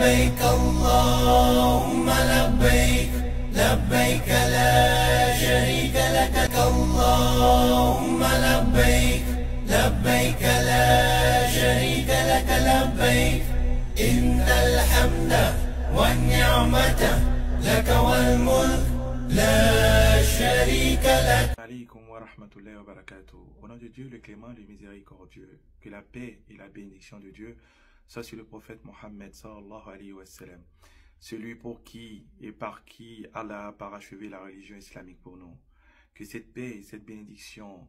لبيك اللهم لبيك لبيك لا شريك لك اللهم لبيك لبيك لا شريك لك لبيك إن الحمد والنعمة لك والملك لا شريك لك. Alaikum wa rahmatullahi wa barakatuh. Au nom de Dieu, le clément, le miséricordieux, que la paix et la bénédiction de Dieu soient sur le prophète Mohammed sallallahu alayhi wa sallam, celui pour qui et par qui Allah a parachevé la religion islamique pour nous. Que cette paix et cette bénédiction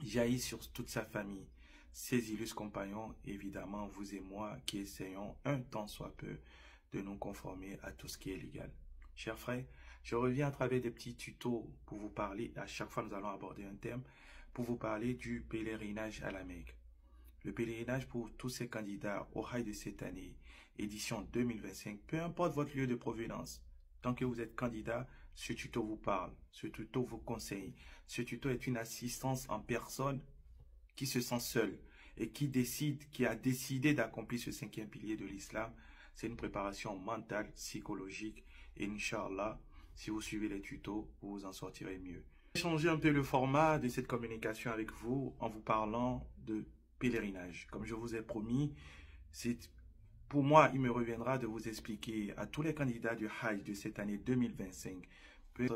jaillissent sur toute sa famille, ses illustres compagnons, évidemment vous et moi qui essayons un tant soit peu de nous conformer à tout ce qui est légal. Chers frères, je reviens à travers des petits tutos pour vous parler, à chaque fois nous allons aborder un thème, pour vous parler du pèlerinage à la Mecque. Le pèlerinage pour tous ces candidats au Hajj de cette année, édition 2025, peu importe votre lieu de provenance, tant que vous êtes candidat, ce tuto vous parle, ce tuto vous conseille. Ce tuto est une assistance en personne qui se sent seule et qui a décidé d'accomplir ce cinquième pilier de l'islam. C'est une préparation mentale, psychologique et Inch'Allah, si vous suivez les tutos, vous vous en sortirez mieux. Je vais changer un peu le format de cette communication avec vous en vous parlant de pèlerinage. Comme je vous ai promis, pour moi, il me reviendra de vous expliquer à tous les candidats du Hajj de cette année 2025, peu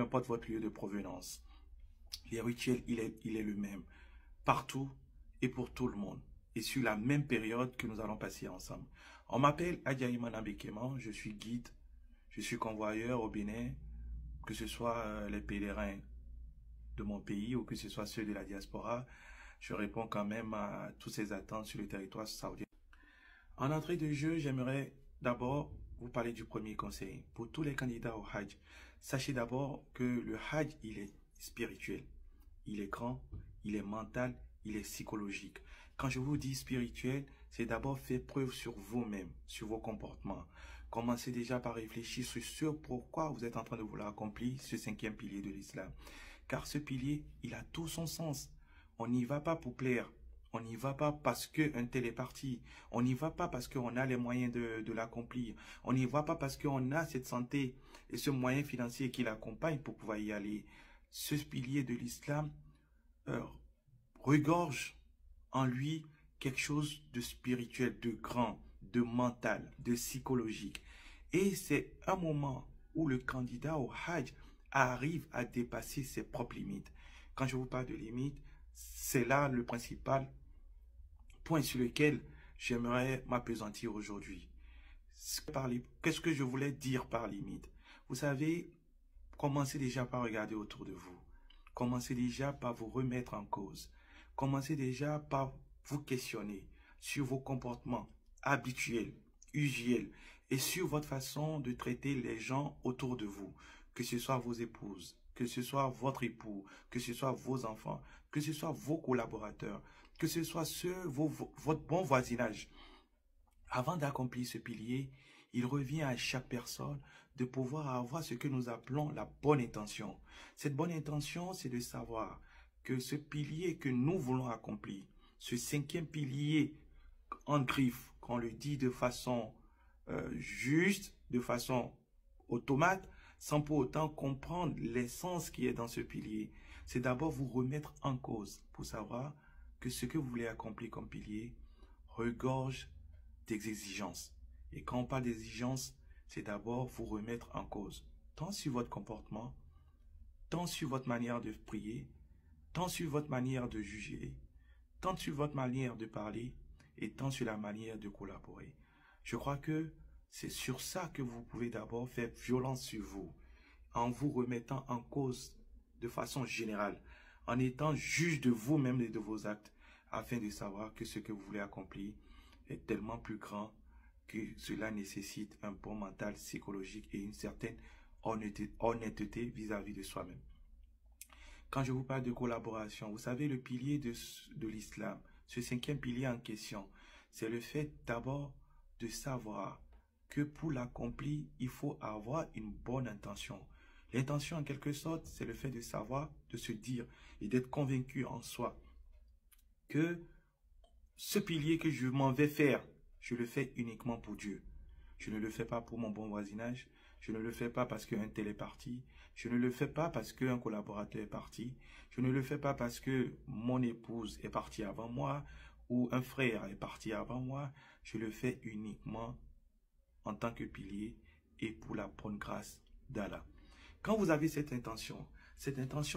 importe votre lieu de provenance, les rituels, il est le même, partout et pour tout le monde, et sur la même période que nous allons passer ensemble. On m'appelle Adjaïman Abekeman, je suis guide, je suis convoyeur au Bénin, que ce soit les pèlerins de mon pays ou que ce soit ceux de la diaspora, je réponds quand même à toutes ces attentes sur le territoire saoudien. En entrée de jeu, j'aimerais d'abord vous parler du premier conseil. Pour tous les candidats au Hajj, sachez d'abord que le Hajj, il est spirituel. Il est grand, il est mental, il est psychologique. Quand je vous dis spirituel, c'est d'abord faire preuve sur vous-même, sur vos comportements. Commencez déjà par réfléchir sur pourquoi vous êtes en train de vouloir accomplir ce cinquième pilier de l'islam. Car ce pilier, il a tout son sens. On n'y va pas pour plaire. On n'y va pas parce qu'un tel est parti. On n'y va pas parce qu'on a les moyens de l'accomplir. On n'y va pas parce qu'on a cette santé et ce moyen financier qui l'accompagne pour pouvoir y aller. Ce pilier de l'islam regorge en lui quelque chose de spirituel, de grand, de mental, de psychologique. Et c'est un moment où le candidat au Hajj arrive à dépasser ses propres limites. Quand je vous parle de limites, c'est là le principal point sur lequel j'aimerais m'appesantir aujourd'hui. Qu'est-ce que je voulais dire par limite? Vous savez, commencez déjà par regarder autour de vous. Commencez déjà par vous remettre en cause. Commencez déjà par vous questionner sur vos comportements habituels, usuels et sur votre façon de traiter les gens autour de vous. Que ce soit vos épouses, que ce soit votre époux, que ce soit vos enfants, que ce soit vos collaborateurs, que ce soit votre bon voisinage. Avant d'accomplir ce pilier, il revient à chaque personne de pouvoir avoir ce que nous appelons la bonne intention. Cette bonne intention, c'est de savoir que ce pilier que nous voulons accomplir, ce cinquième pilier en griffe, qu'on le dit de façon juste, de façon automate, sans pour autant comprendre l'essence qui est dans ce pilier, c'est d'abord vous remettre en cause pour savoir que ce que vous voulez accomplir comme pilier regorge d'exigences. Et quand on parle d'exigences, c'est d'abord vous remettre en cause, tant sur votre comportement, tant sur votre manière de prier, tant sur votre manière de juger, tant sur votre manière de parler et tant sur la manière de collaborer. Je crois que c'est sur ça que vous pouvez d'abord faire violence sur vous, en vous remettant en cause de façon générale, en étant juge de vous-même et de vos actes, afin de savoir que ce que vous voulez accomplir est tellement plus grand que cela nécessite un bon mental psychologique et une certaine honnêteté vis-à-vis de soi-même. Quand je vous parle de collaboration, vous savez, le pilier de l'islam, ce cinquième pilier en question, c'est le fait d'abord de savoir que pour l'accomplir, il faut avoir une bonne intention. L'intention, en quelque sorte, c'est le fait de savoir, de se dire et d'être convaincu en soi que ce pilier que je m'en vais faire, je le fais uniquement pour Dieu. Je ne le fais pas pour mon bon voisinage. Je ne le fais pas parce qu'un tel est parti. Je ne le fais pas parce qu'un collaborateur est parti. Je ne le fais pas parce que mon épouse est partie avant moi ou un frère est parti avant moi. Je le fais uniquement en tant que pilier et pour la bonne grâce d'Allah. Quand vous avez cette intention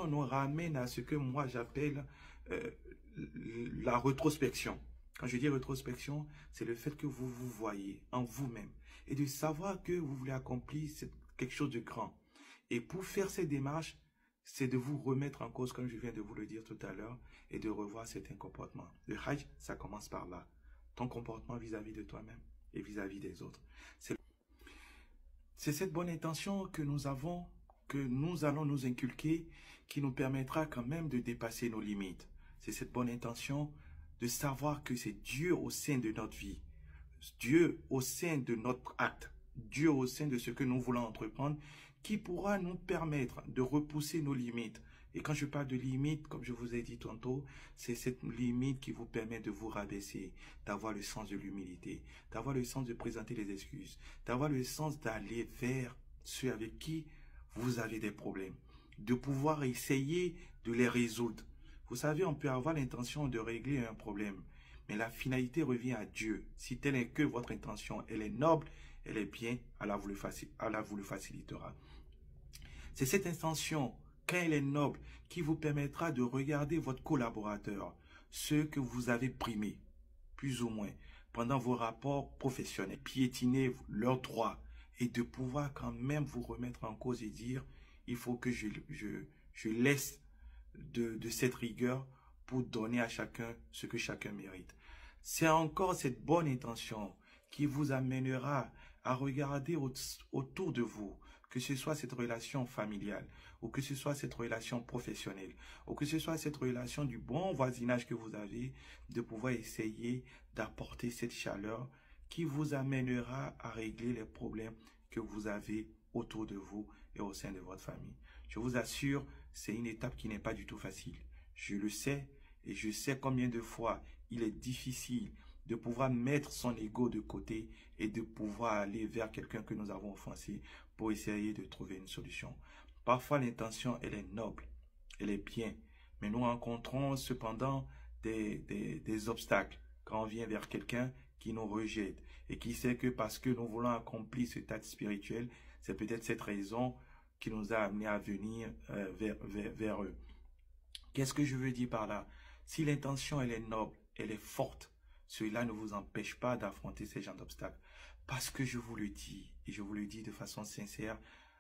nous ramène à ce que moi j'appelle la rétrospection. Quand je dis rétrospection, c'est le fait que vous vous voyez en vous-même et de savoir que vous voulez accomplir quelque chose de grand. Et pour faire cette démarche, c'est de vous remettre en cause, comme je viens de vous le dire tout à l'heure, et de revoir certains comportements. Le Hajj, ça commence par là. Ton comportement vis-à-vis de toi-même et vis-à-vis des autres. C'est cette bonne intention que nous avons, que nous allons nous inculquer, qui nous permettra quand même de dépasser nos limites. C'est cette bonne intention de savoir que c'est Dieu au sein de notre vie, Dieu au sein de notre acte, Dieu au sein de ce que nous voulons entreprendre, qui pourra nous permettre de repousser nos limites. Et quand je parle de limites, comme je vous ai dit tantôt, c'est cette limite qui vous permet de vous rabaisser, d'avoir le sens de l'humilité, d'avoir le sens de présenter les excuses, d'avoir le sens d'aller vers ceux avec qui vous avez des problèmes, de pouvoir essayer de les résoudre. Vous savez, on peut avoir l'intention de régler un problème, mais la finalité revient à Dieu. Si telle est que votre intention, elle est noble, elle est bien, Allah vous le facilitera. C'est cette intention, quand elle est noble, qui vous permettra de regarder votre collaborateur, ceux que vous avez primés, plus ou moins, pendant vos rapports professionnels, piétiner leurs droits et de pouvoir quand même vous remettre en cause et dire, il faut que je laisse de cette rigueur pour donner à chacun ce que chacun mérite. C'est encore cette bonne intention qui vous amènera à regarder autour de vous, que ce soit cette relation familiale, ou que ce soit cette relation professionnelle, ou que ce soit cette relation du bon voisinage que vous avez, de pouvoir essayer d'apporter cette chaleur qui vous amènera à régler les problèmes que vous avez autour de vous et au sein de votre famille. Je vous assure, c'est une étape qui n'est pas du tout facile. Je le sais, et je sais combien de fois il est difficile de pouvoir mettre son ego de côté et de pouvoir aller vers quelqu'un que nous avons offensé pour essayer de trouver une solution. Parfois, l'intention, elle est noble, elle est bien, mais nous rencontrons cependant des obstacles quand on vient vers quelqu'un qui nous rejette et qui sait que parce que nous voulons accomplir cet acte spirituel, c'est peut-être cette raison qui nous a amenés à venir vers eux. Qu'est-ce que je veux dire par là? Si l'intention, elle est noble, elle est forte, cela ne vous empêche pas d'affronter ces genres d'obstacles. Parce que je vous le dis, et je vous le dis de façon sincère,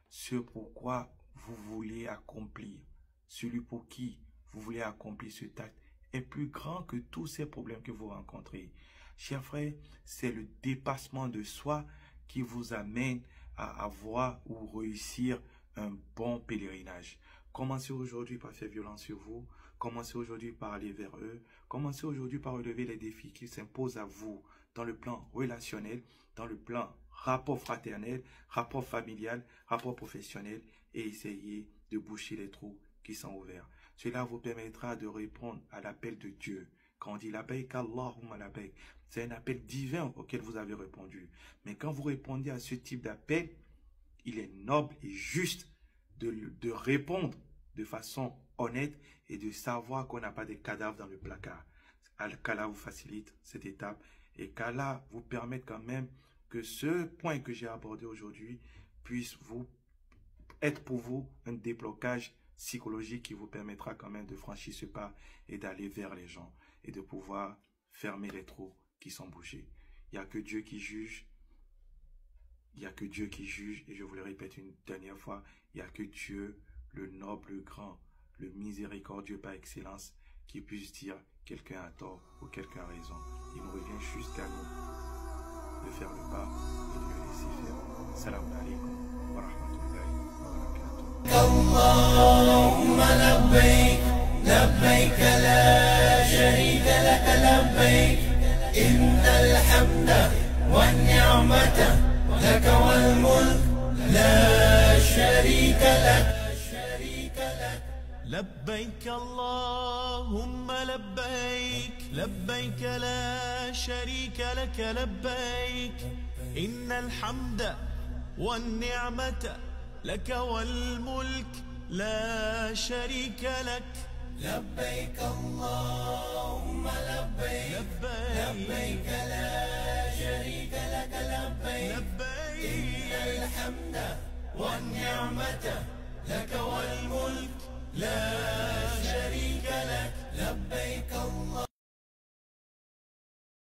ce pourquoi vous voulez accomplir, celui pour qui vous voulez accomplir cet acte, est plus grand que tous ces problèmes que vous rencontrez. Chers frères, c'est le dépassement de soi qui vous amène à avoir ou réussir un bon pèlerinage. Commencez aujourd'hui par faire violence sur vous. Commencez aujourd'hui par aller vers eux. Commencez aujourd'hui par relever les défis qui s'imposent à vous dans le plan relationnel, dans le plan rapport fraternel, rapport familial, rapport professionnel et essayez de boucher les trous qui sont ouverts. Cela vous permettra de répondre à l'appel de Dieu. Quand on dit labbaik Allahumma labbaik, c'est un appel divin auquel vous avez répondu. Mais quand vous répondez à ce type d'appel, il est noble et juste de répondre de façon honnête et de savoir qu'on n'a pas des cadavres dans le placard. Qu'Allah vous facilite cette étape et qu'Allah vous permette quand même que ce point que j'ai abordé aujourd'hui puisse être pour vous un déblocage psychologique qui vous permettra quand même de franchir ce pas et d'aller vers les gens et de pouvoir fermer les trous qui sont bouchés. Il n'y a que Dieu qui juge. Il n'y a que Dieu qui juge, et je vous le répète une dernière fois, il n'y a que Dieu, le noble, le grand, le miséricordieux par excellence, qui puisse dire quelqu'un a tort ou quelqu'un a raison. Il nous revient jusqu'à nous de faire le pas et de le laisser faire. Salam alaikum wa rahmatullahi wa barakatuh. Allahumma labbaik, labbaik la sharika lak, labbaik, innal hamda wan ni'mata لك والملك لا شريك لك. لبيك اللهم لبيك لبيك لا شريك لك لبيك إن الحمد والنعمة لك والملك لا شريك لك لبيك اللهم لبيك لبيك لا شريك لك لبيك إن الحمد والنعمة لك والملك